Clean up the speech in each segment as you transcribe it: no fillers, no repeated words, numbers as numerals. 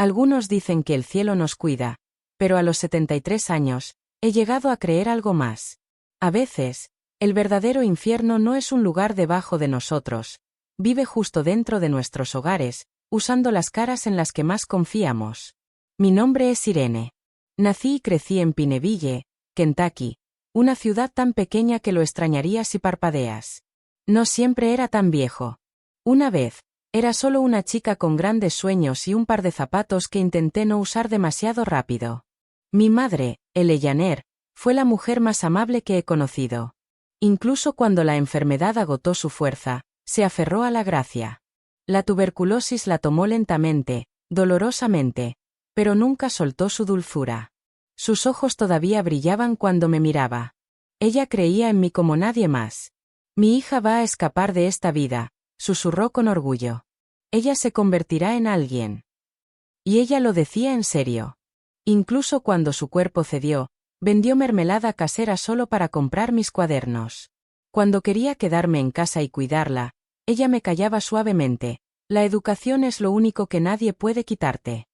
Algunos dicen que el cielo nos cuida, pero a los 73 años, he llegado a creer algo más. A veces, el verdadero infierno no es un lugar debajo de nosotros, vive justo dentro de nuestros hogares, usando las caras en las que más confiamos. Mi nombre es Irene. Nací y crecí en Pineville, Kentucky, una ciudad tan pequeña que lo extrañarías si parpadeas. No siempre era tan viejo. Una vez, era solo una chica con grandes sueños y un par de zapatos que intenté no usar demasiado rápido. Mi madre, Eleanor, fue la mujer más amable que he conocido. Incluso cuando la enfermedad agotó su fuerza, se aferró a la gracia. La tuberculosis la tomó lentamente, dolorosamente, pero nunca soltó su dulzura. Sus ojos todavía brillaban cuando me miraba. Ella creía en mí como nadie más. Mi hija va a escapar de esta vida, susurró con orgullo. Ella se convertirá en alguien. Y ella lo decía en serio. Incluso cuando su cuerpo cedió, vendió mermelada casera solo para comprar mis cuadernos. Cuando quería quedarme en casa y cuidarla, ella me callaba suavemente: la educación es lo único que nadie puede quitarte.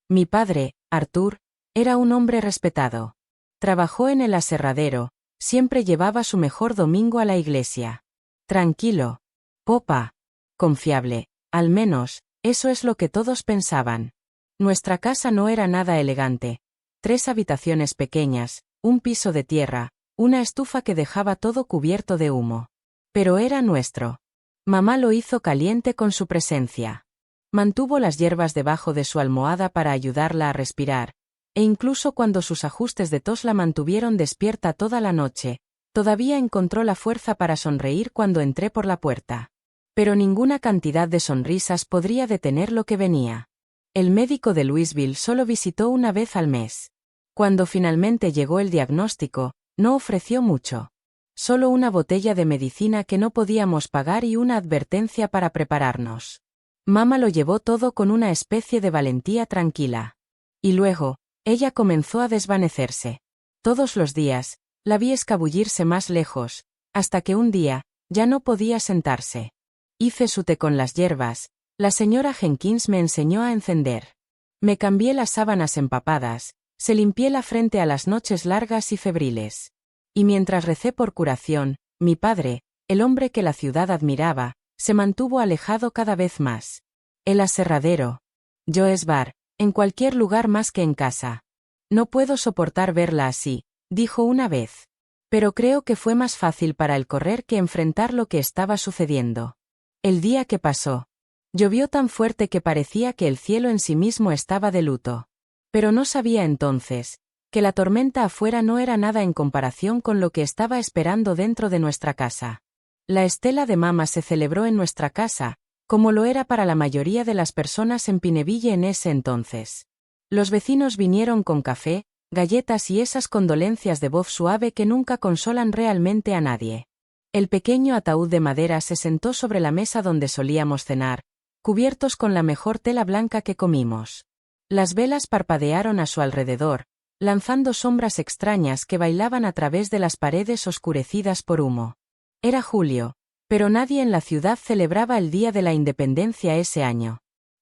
Mi padre, Arthur, era un hombre respetado. Trabajó en el aserradero, siempre llevaba su mejor domingo a la iglesia. Tranquilo. Popa. Confiable, al menos, eso es lo que todos pensaban. Nuestra casa no era nada elegante. 3 habitaciones pequeñas, un piso de tierra, una estufa que dejaba todo cubierto de humo. Pero era nuestro. Mamá lo hizo caliente con su presencia. Mantuvo las hierbas debajo de su almohada para ayudarla a respirar, e incluso cuando sus ajustes de tos la mantuvieron despierta toda la noche, todavía encontró la fuerza para sonreír cuando entré por la puerta. Pero ninguna cantidad de sonrisas podría detener lo que venía. El médico de Louisville solo visitó una vez al mes. Cuando finalmente llegó el diagnóstico, no ofreció mucho. Solo una botella de medicina que no podíamos pagar y una advertencia para prepararnos. Mamá lo llevó todo con una especie de valentía tranquila. Y luego, ella comenzó a desvanecerse. Todos los días, la vi escabullirse más lejos, hasta que un día, ya no podía sentarse. Hice su té con las hierbas, la señora Jenkins me enseñó a encender. Me cambié las sábanas empapadas, se limpié la frente a las noches largas y febriles. Y mientras recé por curación, mi padre, el hombre que la ciudad admiraba, se mantuvo alejado cada vez más. El aserradero. Joe's Bar, en cualquier lugar más que en casa. No puedo soportar verla así, dijo una vez. Pero creo que fue más fácil para él correr que enfrentar lo que estaba sucediendo. El día que pasó. Llovió tan fuerte que parecía que el cielo en sí mismo estaba de luto. Pero no sabía entonces, que la tormenta afuera no era nada en comparación con lo que estaba esperando dentro de nuestra casa. La estela de mamá se celebró en nuestra casa, como lo era para la mayoría de las personas en Pineville en ese entonces. Los vecinos vinieron con café, galletas y esas condolencias de voz suave que nunca consolan realmente a nadie. El pequeño ataúd de madera se sentó sobre la mesa donde solíamos cenar, cubiertos con la mejor tela blanca que comimos. Las velas parpadearon a su alrededor, lanzando sombras extrañas que bailaban a través de las paredes oscurecidas por humo. Era julio, pero nadie en la ciudad celebraba el Día de la Independencia ese año.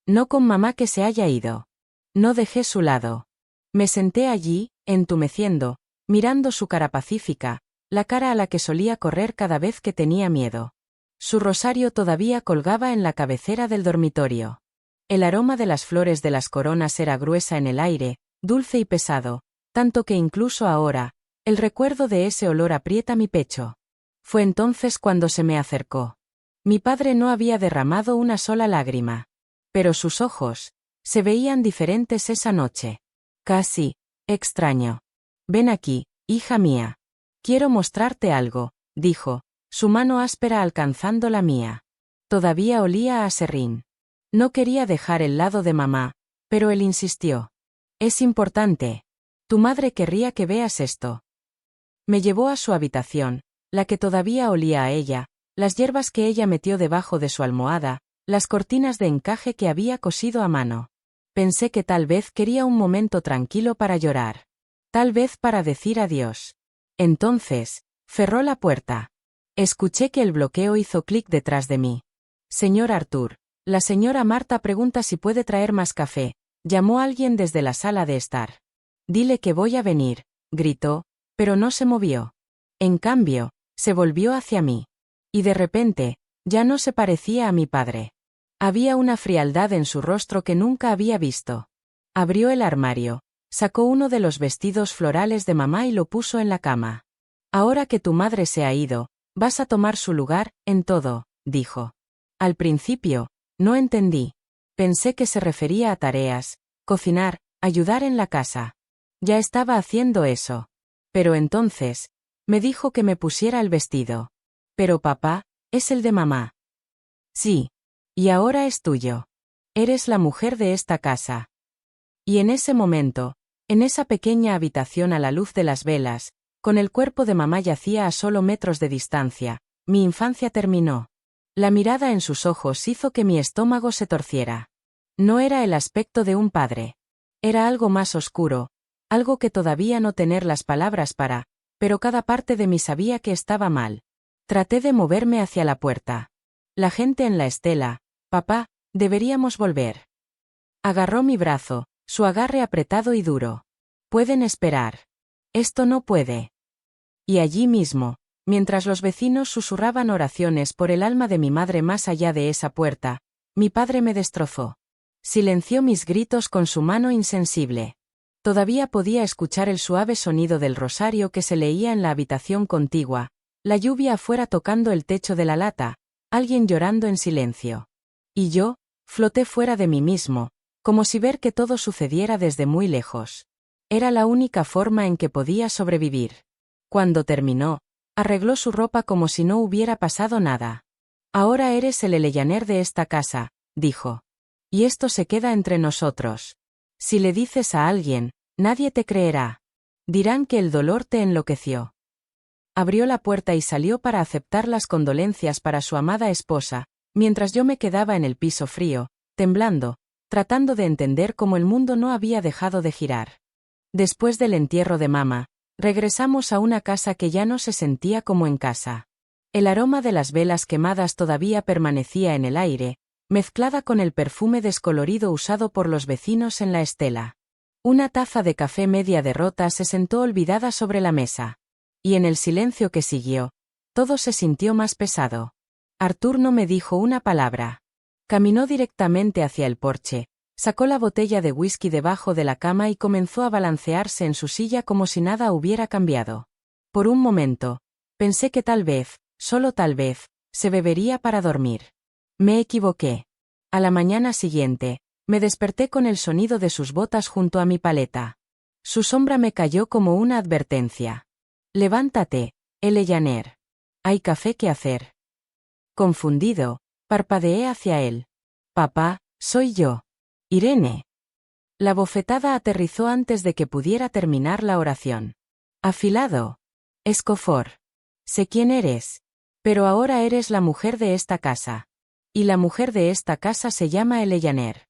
No con mamá que se haya ido. No dejé su lado. Me senté allí, entumeciendo, mirando su cara pacífica, la cara a la que solía correr cada vez que tenía miedo. Su rosario todavía colgaba en la cabecera del dormitorio. El aroma de las flores de las coronas era gruesa en el aire, dulce y pesado, tanto que incluso ahora, el recuerdo de ese olor aprieta mi pecho. Fue entonces cuando se me acercó. Mi padre no había derramado una sola lágrima. Pero sus ojos, se veían diferentes esa noche. Casi, extraño. Ven aquí, hija mía. Quiero mostrarte algo, dijo, su mano áspera alcanzando la mía. Todavía olía a serrín. No quería dejar el lado de mamá, pero él insistió. Es importante. Tu madre querría que veas esto. Me llevó a su habitación, la que todavía olía a ella, las hierbas que ella metió debajo de su almohada, las cortinas de encaje que había cosido a mano. Pensé que tal vez quería un momento tranquilo para llorar. Tal vez para decir adiós. Entonces, cerró la puerta. Escuché que el bloqueo hizo clic detrás de mí. Señor Arthur, la señora Marta pregunta si puede traer más café, Llamó alguien desde la sala de estar. Dile que voy a venir, gritó, pero no se movió. En cambio, se volvió hacia mí. Y de repente, ya no se parecía a mi padre. Había una frialdad en su rostro que nunca había visto. Abrió el armario, sacó uno de los vestidos florales de mamá y lo puso en la cama. Ahora que tu madre se ha ido, vas a tomar su lugar, en todo, dijo. Al principio, no entendí. Pensé que se refería a tareas, cocinar, ayudar en la casa. Ya estaba haciendo eso. Pero entonces, me dijo que me pusiera el vestido. Pero papá, es el de mamá. Sí. Y ahora es tuyo. Eres la mujer de esta casa. Y en ese momento, en esa pequeña habitación a la luz de las velas, con el cuerpo de mamá yacía a solo metros de distancia, mi infancia terminó. La mirada en sus ojos hizo que mi estómago se torciera. No era el aspecto de un padre. Era algo más oscuro, algo que todavía no tener las palabras para, pero cada parte de mí sabía que estaba mal. Traté de moverme hacia la puerta. La gente en la estela, papá, deberíamos volver. Agarró mi brazo, su agarre apretado y duro. Pueden esperar. Esto no puede. Y allí mismo, mientras los vecinos susurraban oraciones por el alma de mi madre más allá de esa puerta, mi padre me destrozó. Silenció mis gritos con su mano insensible. Todavía podía escuchar el suave sonido del rosario que se leía en la habitación contigua, la lluvia afuera tocando el techo de la lata, alguien llorando en silencio. Y yo, floté fuera de mí mismo, como si ver que todo sucediera desde muy lejos. Era la única forma en que podía sobrevivir. Cuando terminó, arregló su ropa como si no hubiera pasado nada. Ahora eres el Eleyaner de esta casa, dijo. Y esto se queda entre nosotros. Si le dices a alguien, nadie te creerá. Dirán que el dolor te enloqueció. Abrió la puerta y salió para aceptar las condolencias para su amada esposa, mientras yo me quedaba en el piso frío, temblando, tratando de entender cómo el mundo no había dejado de girar. Después del entierro de mamá, regresamos a una casa que ya no se sentía como en casa. El aroma de las velas quemadas todavía permanecía en el aire, mezclada con el perfume descolorido usado por los vecinos en la estela. Una taza de café media derrota se sentó olvidada sobre la mesa. Y en el silencio que siguió, todo se sintió más pesado. Arthur no me dijo una palabra. Caminó directamente hacia el porche, sacó la botella de whisky debajo de la cama y comenzó a balancearse en su silla como si nada hubiera cambiado. Por un momento, pensé que tal vez, solo tal vez, se bebería para dormir. Me equivoqué. A la mañana siguiente, me desperté con el sonido de sus botas junto a mi paleta. Su sombra me cayó como una advertencia. Levántate, Eleyaner. Hay café que hacer. Confundido, parpadeé hacia él. Papá, soy yo. Irene. La bofetada aterrizó antes de que pudiera terminar la oración. Afilado. Escofor. Sé quién eres. Pero ahora eres la mujer de esta casa. Y la mujer de esta casa se llama Eleyaner.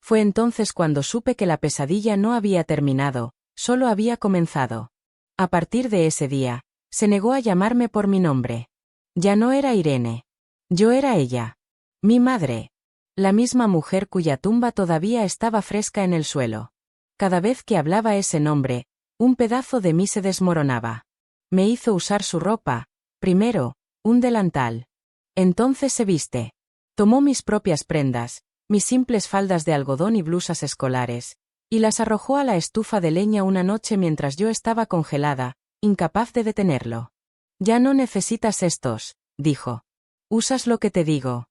Fue entonces cuando supe que la pesadilla no había terminado, solo había comenzado. A partir de ese día, se negó a llamarme por mi nombre. Ya no era Irene. Yo era ella. Mi madre. La misma mujer cuya tumba todavía estaba fresca en el suelo. Cada vez que hablaba ese nombre, un pedazo de mí se desmoronaba. Me hizo usar su ropa, primero, un delantal. Entonces se viste. Tomó mis propias prendas, mis simples faldas de algodón y blusas escolares, y las arrojó a la estufa de leña una noche mientras yo estaba congelada, incapaz de detenerlo. Ya no necesitas estos, dijo. Usas lo que te digo.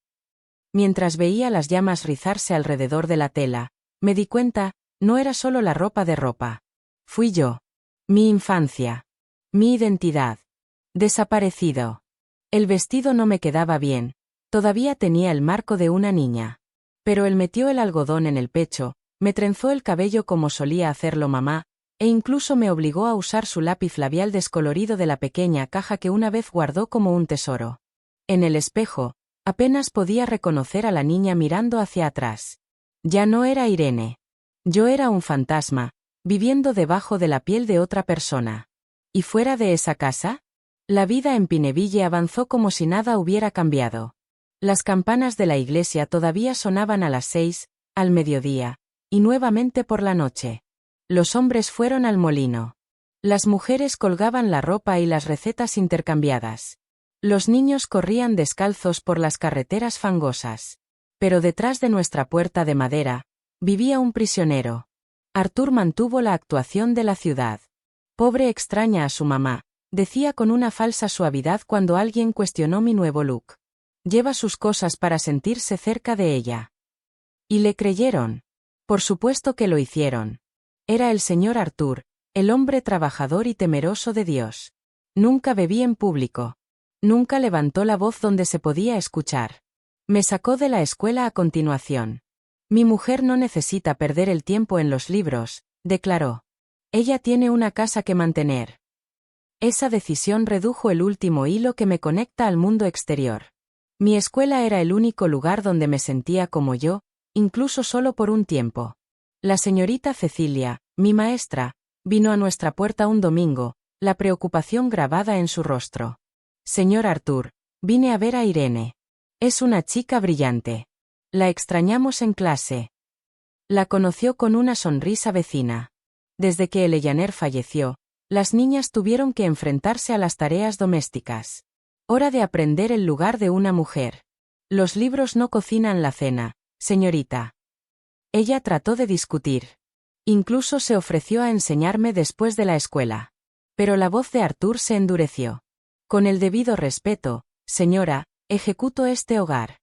Mientras veía las llamas rizarse alrededor de la tela, me di cuenta, no era solo la ropa de ropa. Fui yo. Mi infancia. Mi identidad. Desaparecido. El vestido no me quedaba bien. Todavía tenía el marco de una niña. Pero él metió el algodón en el pecho, me trenzó el cabello como solía hacerlo mamá, e incluso me obligó a usar su lápiz labial descolorido de la pequeña caja que una vez guardó como un tesoro. En el espejo, apenas podía reconocer a la niña mirando hacia atrás. Ya no era Irene. Yo era un fantasma, viviendo debajo de la piel de otra persona. ¿Y fuera de esa casa? La vida en Pineville avanzó como si nada hubiera cambiado. Las campanas de la iglesia todavía sonaban a las 6, al mediodía, y nuevamente por la noche. Los hombres fueron al molino. Las mujeres colgaban la ropa y las recetas intercambiadas. Los niños corrían descalzos por las carreteras fangosas. Pero detrás de nuestra puerta de madera, vivía un prisionero. Arthur mantuvo la actuación de la ciudad. Pobre extraña a su mamá, decía con una falsa suavidad cuando alguien cuestionó mi nuevo look. Lleva sus cosas para sentirse cerca de ella. ¿Y le creyeron? Por supuesto que lo hicieron. Era el señor Arthur, el hombre trabajador y temeroso de Dios. Nunca bebí en público. Nunca levantó la voz donde se podía escuchar. Me sacó de la escuela a continuación. Mi mujer no necesita perder el tiempo en los libros, declaró. Ella tiene una casa que mantener. Esa decisión redujo el último hilo que me conecta al mundo exterior. Mi escuela era el único lugar donde me sentía como yo, incluso solo por un tiempo. La señorita Cecilia, mi maestra, vino a nuestra puerta un domingo, la preocupación grabada en su rostro. Señor Arthur, vine a ver a Irene. Es una chica brillante. La extrañamos en clase. La conoció con una sonrisa vecina. Desde que Eleanor falleció, las niñas tuvieron que enfrentarse a las tareas domésticas. Hora de aprender el lugar de una mujer. Los libros no cocinan la cena, señorita. Ella trató de discutir. Incluso se ofreció a enseñarme después de la escuela. Pero la voz de Arthur se endureció. Con el debido respeto, señora, ejecuto este hogar.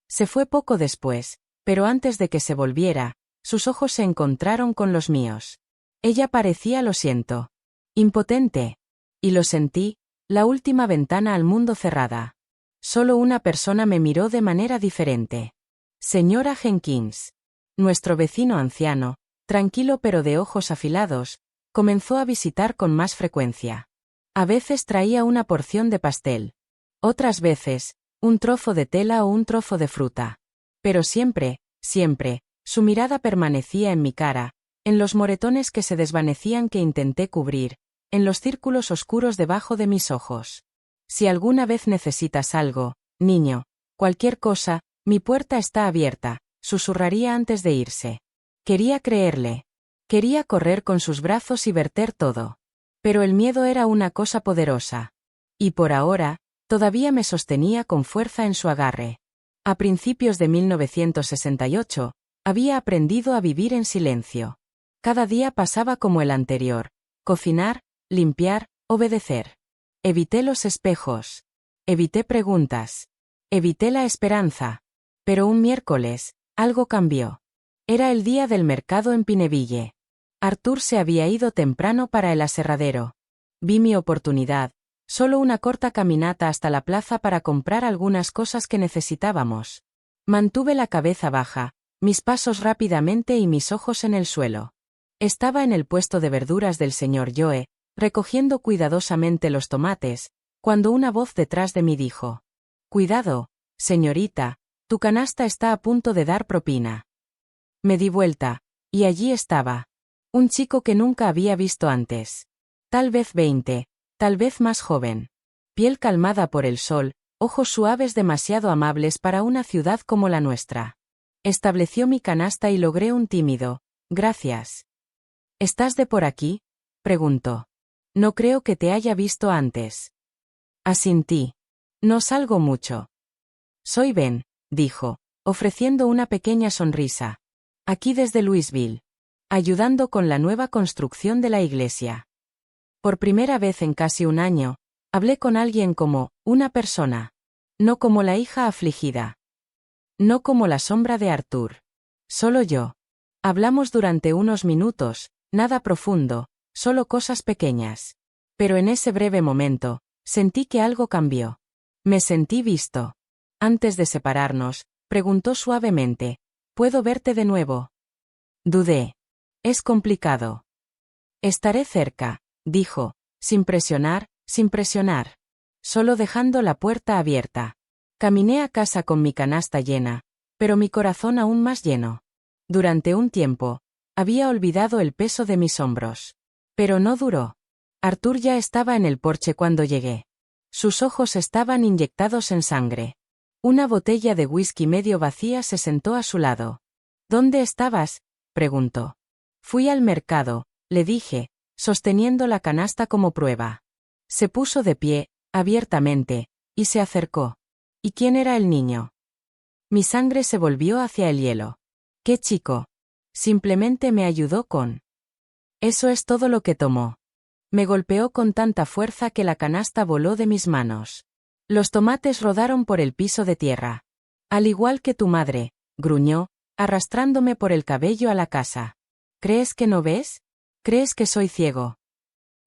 Se fue poco después, pero antes de que se volviera, sus ojos se encontraron con los míos. Ella parecía, lo siento, impotente. Y lo sentí, la última ventana al mundo cerrada. Solo una persona me miró de manera diferente. Señora Jenkins. Nuestro vecino anciano, tranquilo pero de ojos afilados, comenzó a visitar con más frecuencia. A veces traía una porción de pastel. Otras veces, un trozo de tela o un trozo de fruta. Pero siempre, su mirada permanecía en mi cara, en los moretones que se desvanecían que intenté cubrir, en los círculos oscuros debajo de mis ojos. Si alguna vez necesitas algo, niño, cualquier cosa, mi puerta está abierta, susurraría antes de irse. Quería creerle. Quería correr con sus brazos y verter todo. Pero el miedo era una cosa poderosa. Y por ahora, todavía me sostenía con fuerza en su agarre. A principios de 1968, había aprendido a vivir en silencio. Cada día pasaba como el anterior. Cocinar, limpiar, obedecer. Evité los espejos. Evité preguntas. Evité la esperanza. Pero un miércoles, algo cambió. Era el día del mercado en Pineville. Arthur se había ido temprano para el aserradero. Vi mi oportunidad, solo una corta caminata hasta la plaza para comprar algunas cosas que necesitábamos. Mantuve la cabeza baja, mis pasos rápidamente y mis ojos en el suelo. Estaba en el puesto de verduras del señor Joe, recogiendo cuidadosamente los tomates, cuando una voz detrás de mí dijo: «Cuidado, señorita, tu canasta está a punto de dar propina». Me di vuelta, y allí estaba. Un chico que nunca había visto antes. Tal vez 20, tal vez más joven. Piel calmada por el sol, ojos suaves demasiado amables para una ciudad como la nuestra. Estableció mi canasta y logré un tímido: «Gracias». «¿Estás de por aquí?», preguntó. «No creo que te haya visto antes». Asintí. «No salgo mucho». «Soy Ben», dijo, ofreciendo una pequeña sonrisa. «Aquí desde Louisville. Ayudando con la nueva construcción de la iglesia». Por primera vez en casi un año, hablé con alguien como una persona. No como la hija afligida. No como la sombra de Arthur. Solo yo. Hablamos durante unos minutos, nada profundo, solo cosas pequeñas. Pero en ese breve momento, sentí que algo cambió. Me sentí visto. Antes de separarnos, preguntó suavemente: «¿Puedo verte de nuevo?». Dudé. «Es complicado». «Estaré cerca», dijo, sin presionar, solo dejando la puerta abierta. Caminé a casa con mi canasta llena, pero mi corazón aún más lleno. Durante un tiempo, había olvidado el peso de mis hombros. Pero no duró. Arthur ya estaba en el porche cuando llegué. Sus ojos estaban inyectados en sangre. Una botella de whisky medio vacía se sentó a su lado. «¿Dónde estabas?», preguntó. Fui al mercado, le dije, sosteniendo la canasta como prueba. Se puso de pie, abiertamente, y se acercó. ¿Y quién era el niño? Mi sangre se volvió hacia el hielo. ¿Qué chico? Simplemente me ayudó con. Eso es todo lo que tomó. Me golpeó con tanta fuerza que la canasta voló de mis manos. Los tomates rodaron por el piso de tierra. Al igual que tu madre, gruñó, arrastrándome por el cabello a la casa. ¿Crees que no ves? ¿Crees que soy ciego?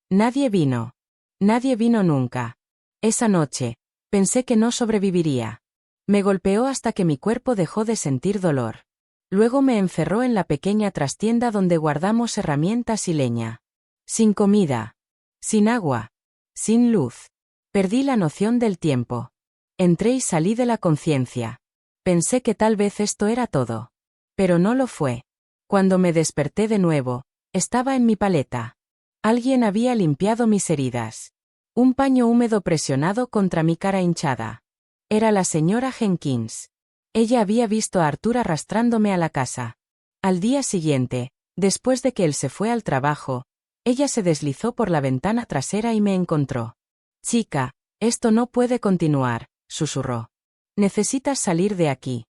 Nadie vino. Nadie vino nunca. Esa noche, pensé que no sobreviviría. Me golpeó hasta que mi cuerpo dejó de sentir dolor. Luego me encerró en la pequeña trastienda donde guardamos herramientas y leña. Sin comida. Sin agua. Sin luz. Perdí la noción del tiempo. Entré y salí de la conciencia. Pensé que tal vez esto era todo. Pero no lo fue. Cuando me desperté de nuevo, estaba en mi paleta. Alguien había limpiado mis heridas. Un paño húmedo presionado contra mi cara hinchada. Era la señora Jenkins. Ella había visto a Arthur arrastrándome a la casa. Al día siguiente, después de que él se fue al trabajo, ella se deslizó por la ventana trasera y me encontró. Chica, esto no puede continuar, susurró. Necesitas salir de aquí.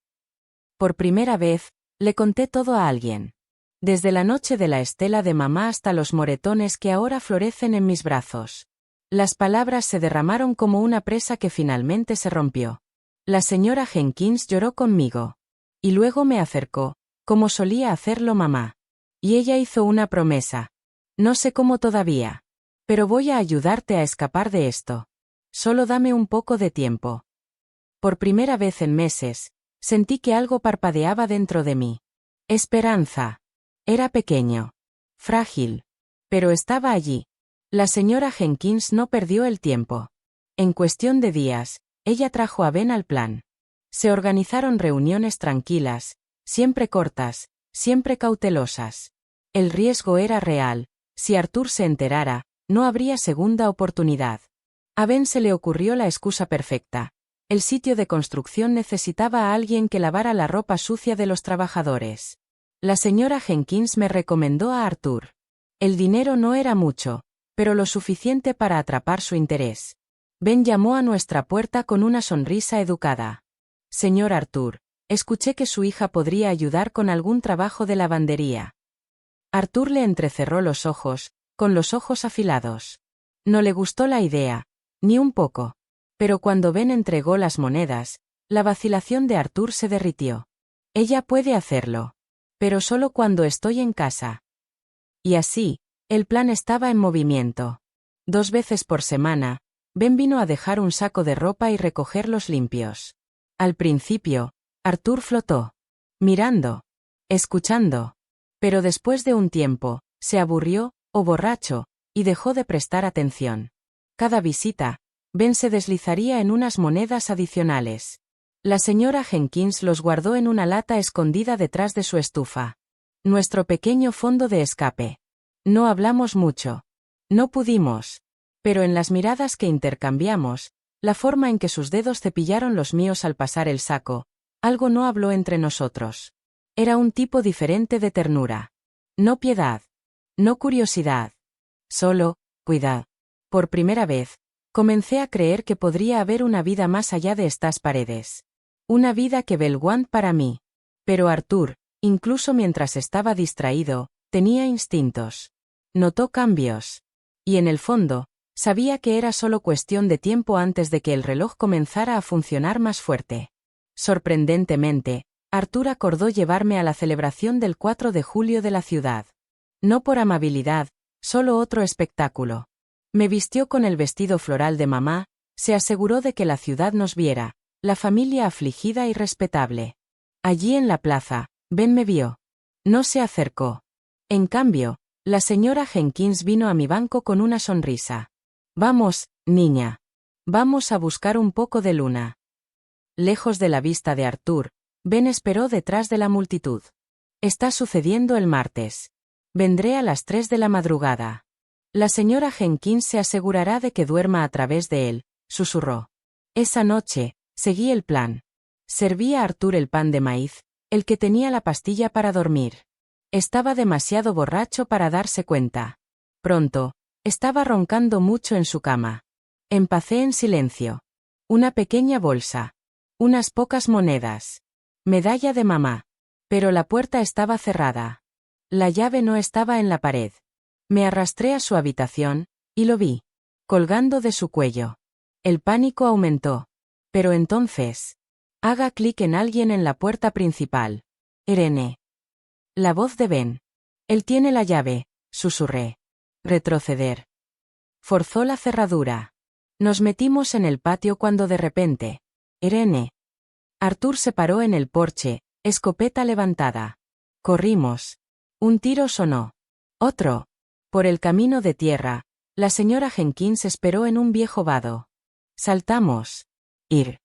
Por primera vez, le conté todo a alguien. Desde la noche de la estela de mamá hasta los moretones que ahora florecen en mis brazos. Las palabras se derramaron como una presa que finalmente se rompió. La señora Jenkins lloró conmigo. Y luego me acercó, como solía hacerlo mamá. Y ella hizo una promesa. No sé cómo todavía. Pero voy a ayudarte a escapar de esto. Solo dame un poco de tiempo. Por primera vez en meses, sentí que algo parpadeaba dentro de mí. Esperanza. Era pequeño. Frágil. Pero estaba allí. La señora Jenkins no perdió el tiempo. En cuestión de días, ella trajo a Ben al plan. Se organizaron reuniones tranquilas, siempre cortas, siempre cautelosas. El riesgo era real. Si Arthur se enterara, no habría segunda oportunidad. A Ben se le ocurrió la excusa perfecta. El sitio de construcción necesitaba a alguien que lavara la ropa sucia de los trabajadores. La señora Jenkins me recomendó a Arthur. El dinero no era mucho, pero lo suficiente para atrapar su interés. Ben llamó a nuestra puerta con una sonrisa educada. Señor Arthur, escuché que su hija podría ayudar con algún trabajo de lavandería. Arthur le entrecerró los ojos, con los ojos afilados. No le gustó la idea, ni un poco. Pero cuando Ben entregó las monedas, la vacilación de Arthur se derritió. Ella puede hacerlo. Pero solo cuando estoy en casa. Y así, el plan estaba en movimiento. 2 veces por semana, Ben vino a dejar un saco de ropa y recogerlos limpios. Al principio, Arthur flotó. Mirando. Escuchando. Pero después de un tiempo, se aburrió, o borracho, y dejó de prestar atención. Cada visita, Ben se deslizaría en unas monedas adicionales. La señora Jenkins los guardó en una lata escondida detrás de su estufa. Nuestro pequeño fondo de escape. No hablamos mucho. No pudimos. Pero en las miradas que intercambiamos, la forma en que sus dedos cepillaron los míos al pasar el saco, algo no habló entre nosotros. Era un tipo diferente de ternura. No piedad. No curiosidad. Solo, cuidado. Por primera vez, comencé a creer que podría haber una vida más allá de estas paredes. Una vida que Belwand para mí. Pero Arthur, incluso mientras estaba distraído, tenía instintos. Notó cambios. Y en el fondo, sabía que era solo cuestión de tiempo antes de que el reloj comenzara a funcionar más fuerte. Sorprendentemente, Arthur acordó llevarme a la celebración del 4 de julio de la ciudad. No por amabilidad, solo otro espectáculo. Me vistió con el vestido floral de mamá, se aseguró de que la ciudad nos viera, la familia afligida y respetable. Allí en la plaza, Ben me vio. No se acercó. En cambio, la señora Jenkins vino a mi banco con una sonrisa. Vamos, niña. Vamos a buscar un poco de luna. Lejos de la vista de Arthur, Ben esperó detrás de la multitud. Está sucediendo el martes. Vendré a las 3 de la madrugada. La señora Jenkins se asegurará de que duerma a través de él, susurró. Esa noche, seguí el plan. Serví a Arthur el pan de maíz, el que tenía la pastilla para dormir. Estaba demasiado borracho para darse cuenta. Pronto, estaba roncando mucho en su cama. Empacé en silencio. Una pequeña bolsa. Unas pocas monedas. Medalla de mamá. Pero la puerta estaba cerrada. La llave no estaba en la pared. Me arrastré a su habitación, y lo vi. Colgando de su cuello. El pánico aumentó. Pero entonces. Haga clic en alguien en la puerta principal. Irene. La voz de Ben. Él tiene la llave, susurré. Retroceder. Forzó la cerradura. Nos metimos en el patio cuando de repente. Irene. Arthur se paró en el porche, escopeta levantada. Corrimos. Un tiro sonó. Otro. Por el camino de tierra, la señora Jenkins esperó en un viejo vado. Saltamos. Ir.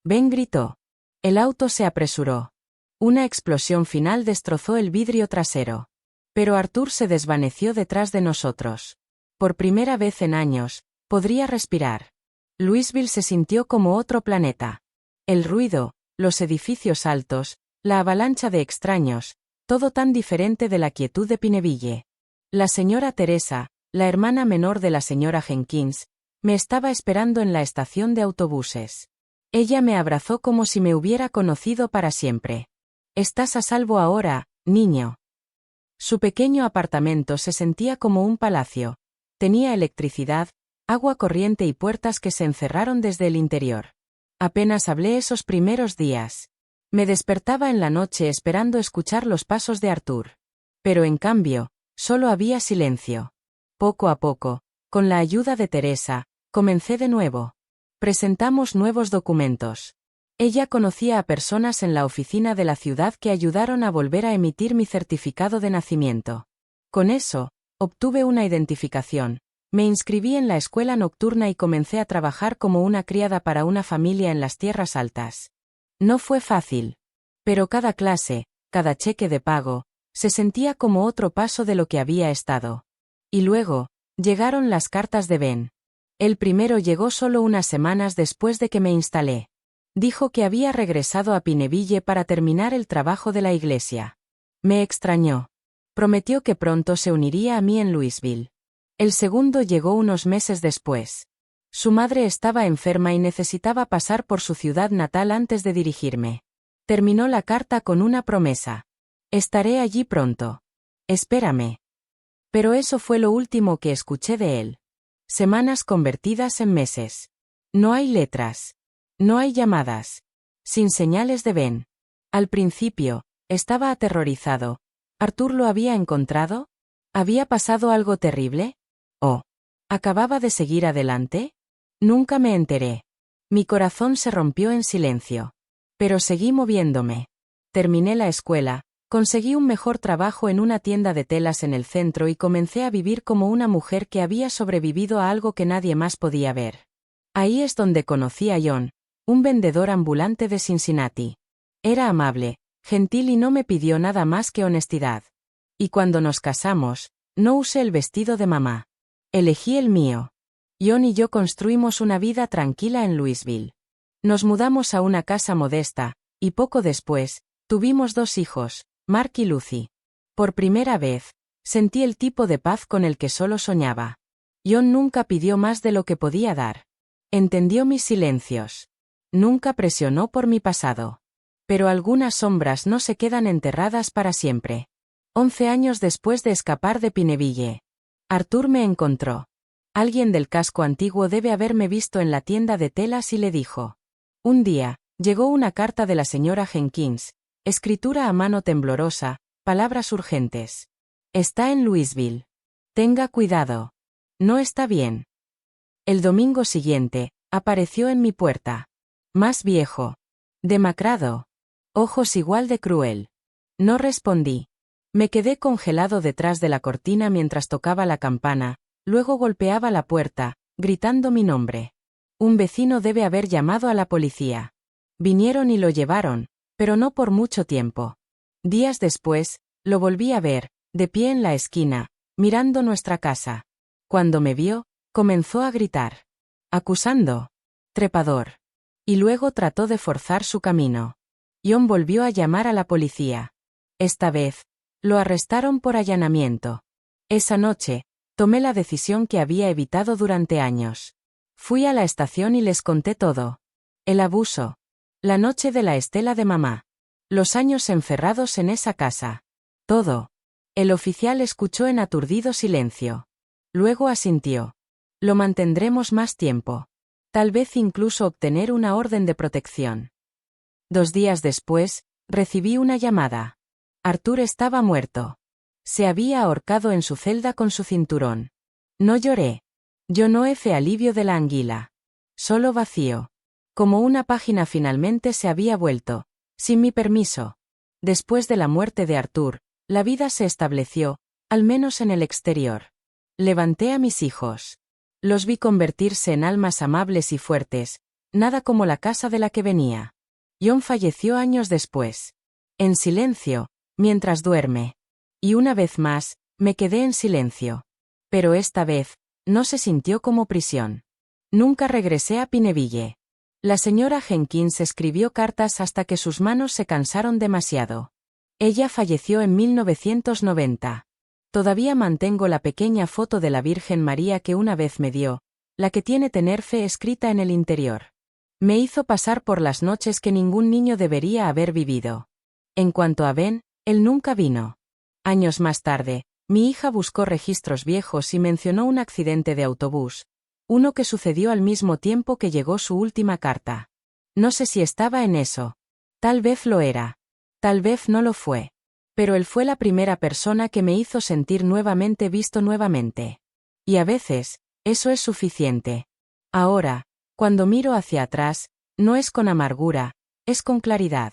Ben gritó. El auto se apresuró. Una explosión final destrozó el vidrio trasero. Pero Arthur se desvaneció detrás de nosotros. Por primera vez en años, podría respirar. Louisville se sintió como otro planeta. El ruido, los edificios altos, la avalancha de extraños, todo tan diferente de la quietud de Pineville. La señora Teresa, la hermana menor de la señora Jenkins, me estaba esperando en la estación de autobuses. Ella me abrazó como si me hubiera conocido para siempre. Estás a salvo ahora, niño. Su pequeño apartamento se sentía como un palacio. Tenía electricidad, agua corriente y puertas que se encerraron desde el interior. Apenas hablé esos primeros días. Me despertaba en la noche esperando escuchar los pasos de Arthur. Pero en cambio, solo había silencio. Poco a poco, con la ayuda de Teresa, comencé de nuevo. Presentamos nuevos documentos. Ella conocía a personas en la oficina de la ciudad que ayudaron a volver a emitir mi certificado de nacimiento. Con eso, obtuve una identificación. Me inscribí en la escuela nocturna y comencé a trabajar como una criada para una familia en las tierras altas. No fue fácil. Pero cada clase, cada cheque de pago, se sentía como otro paso de lo que había estado. Y luego, llegaron las cartas de Ben. El primero llegó solo unas semanas después de que me instalé. Dijo que había regresado a Pineville para terminar el trabajo de la iglesia. Me extrañó. Prometió que pronto se uniría a mí en Louisville. El segundo llegó unos meses después. Su madre estaba enferma y necesitaba pasar por su ciudad natal antes de dirigirme. Terminó la carta con una promesa. Estaré allí pronto. Espérame. Pero eso fue lo último que escuché de él. Semanas convertidas en meses. No hay letras. No hay llamadas. Sin señales de Ben. Al principio, estaba aterrorizado. ¿Arthur lo había encontrado? ¿Había pasado algo terrible? ¿O acababa de seguir adelante? Nunca me enteré. Mi corazón se rompió en silencio. Pero seguí moviéndome. Terminé la escuela, conseguí un mejor trabajo en una tienda de telas en el centro y comencé a vivir como una mujer que había sobrevivido a algo que nadie más podía ver. Ahí es donde conocí a John, un vendedor ambulante de Cincinnati. Era amable, gentil y no me pidió nada más que honestidad. Y cuando nos casamos, no usé el vestido de mamá. Elegí el mío. John y yo construimos una vida tranquila en Louisville. Nos mudamos a una casa modesta, y poco después, tuvimos 2 hijos, Mark y Lucy. Por primera vez, sentí el tipo de paz con el que solo soñaba. John nunca pidió más de lo que podía dar. Entendió mis silencios. Nunca presionó por mi pasado. Pero algunas sombras no se quedan enterradas para siempre. 11 años después de escapar de Pineville, Arthur me encontró. Alguien del casco antiguo debe haberme visto en la tienda de telas y le dijo. Un día, llegó una carta de la señora Jenkins, escritura a mano temblorosa, palabras urgentes. Está en Louisville. Tenga cuidado. No está bien. El domingo siguiente, apareció en mi puerta. Más viejo. Demacrado. Ojos igual de cruel. No respondí. Me quedé congelado detrás de la cortina mientras tocaba la campana, luego golpeaba la puerta, gritando mi nombre. Un vecino debe haber llamado a la policía. Vinieron y lo llevaron, pero no por mucho tiempo. Días después, lo volví a ver, de pie en la esquina, mirando nuestra casa. Cuando me vio, comenzó a gritar. Acusando. Trepador. Y luego trató de forzar su camino. John volvió a llamar a la policía. Esta vez, Lo arrestaron por allanamiento. Esa noche, tomé la decisión que había evitado durante años. Fui a la estación y les conté todo. El abuso. La noche de la estela de mamá. Los años encerrados en esa casa. Todo. El oficial escuchó en aturdido silencio. Luego asintió. Lo mantendremos más tiempo. Tal vez incluso obtener una orden de protección. 2 días después, recibí una llamada. Arthur estaba muerto. Se había ahorcado en su celda con su cinturón. No lloré. Yo no fe alivio de la anguila. Solo vacío. Como una página finalmente se había vuelto, sin mi permiso. Después de la muerte de Arthur, la vida se estableció, al menos en el exterior. Levanté a mis hijos. Los vi convertirse en almas amables y fuertes, nada como la casa de la que venía. John falleció años después. En silencio, mientras duerme. Y una vez más, me quedé en silencio. Pero esta vez, no se sintió como prisión. Nunca regresé a Pineville. La señora Jenkins escribió cartas hasta que sus manos se cansaron demasiado. Ella falleció en 1990. Todavía mantengo la pequeña foto de la Virgen María que una vez me dio, la que tiene tener fe escrita en el interior. Me hizo pasar por las noches que ningún niño debería haber vivido. En cuanto a Ben, él nunca vino. Años más tarde, mi hija buscó registros viejos y mencionó un accidente de autobús, uno que sucedió al mismo tiempo que llegó su última carta. No sé si estaba en eso. Tal vez lo era. Tal vez no lo fue. Pero él fue la primera persona que me hizo sentir nuevamente visto nuevamente. Y a veces, eso es suficiente. Ahora, cuando miro hacia atrás, no es con amargura, es con claridad.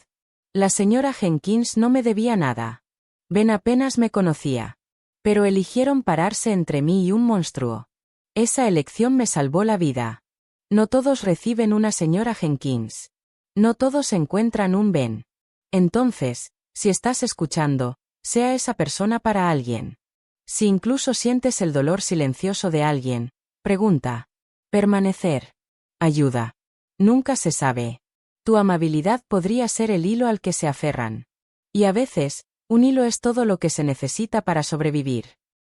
La señora Jenkins no me debía nada. Ben apenas me conocía. Pero eligieron pararse entre mí y un monstruo. Esa elección me salvó la vida. No todos reciben una señora Jenkins. No todos encuentran un Ben. Entonces, si estás escuchando, sea esa persona para alguien. Si incluso sientes el dolor silencioso de alguien, pregunta. Permanecer. Ayuda. Nunca se sabe. Tu amabilidad podría ser el hilo al que se aferran. Y a veces, un hilo es todo lo que se necesita para sobrevivir.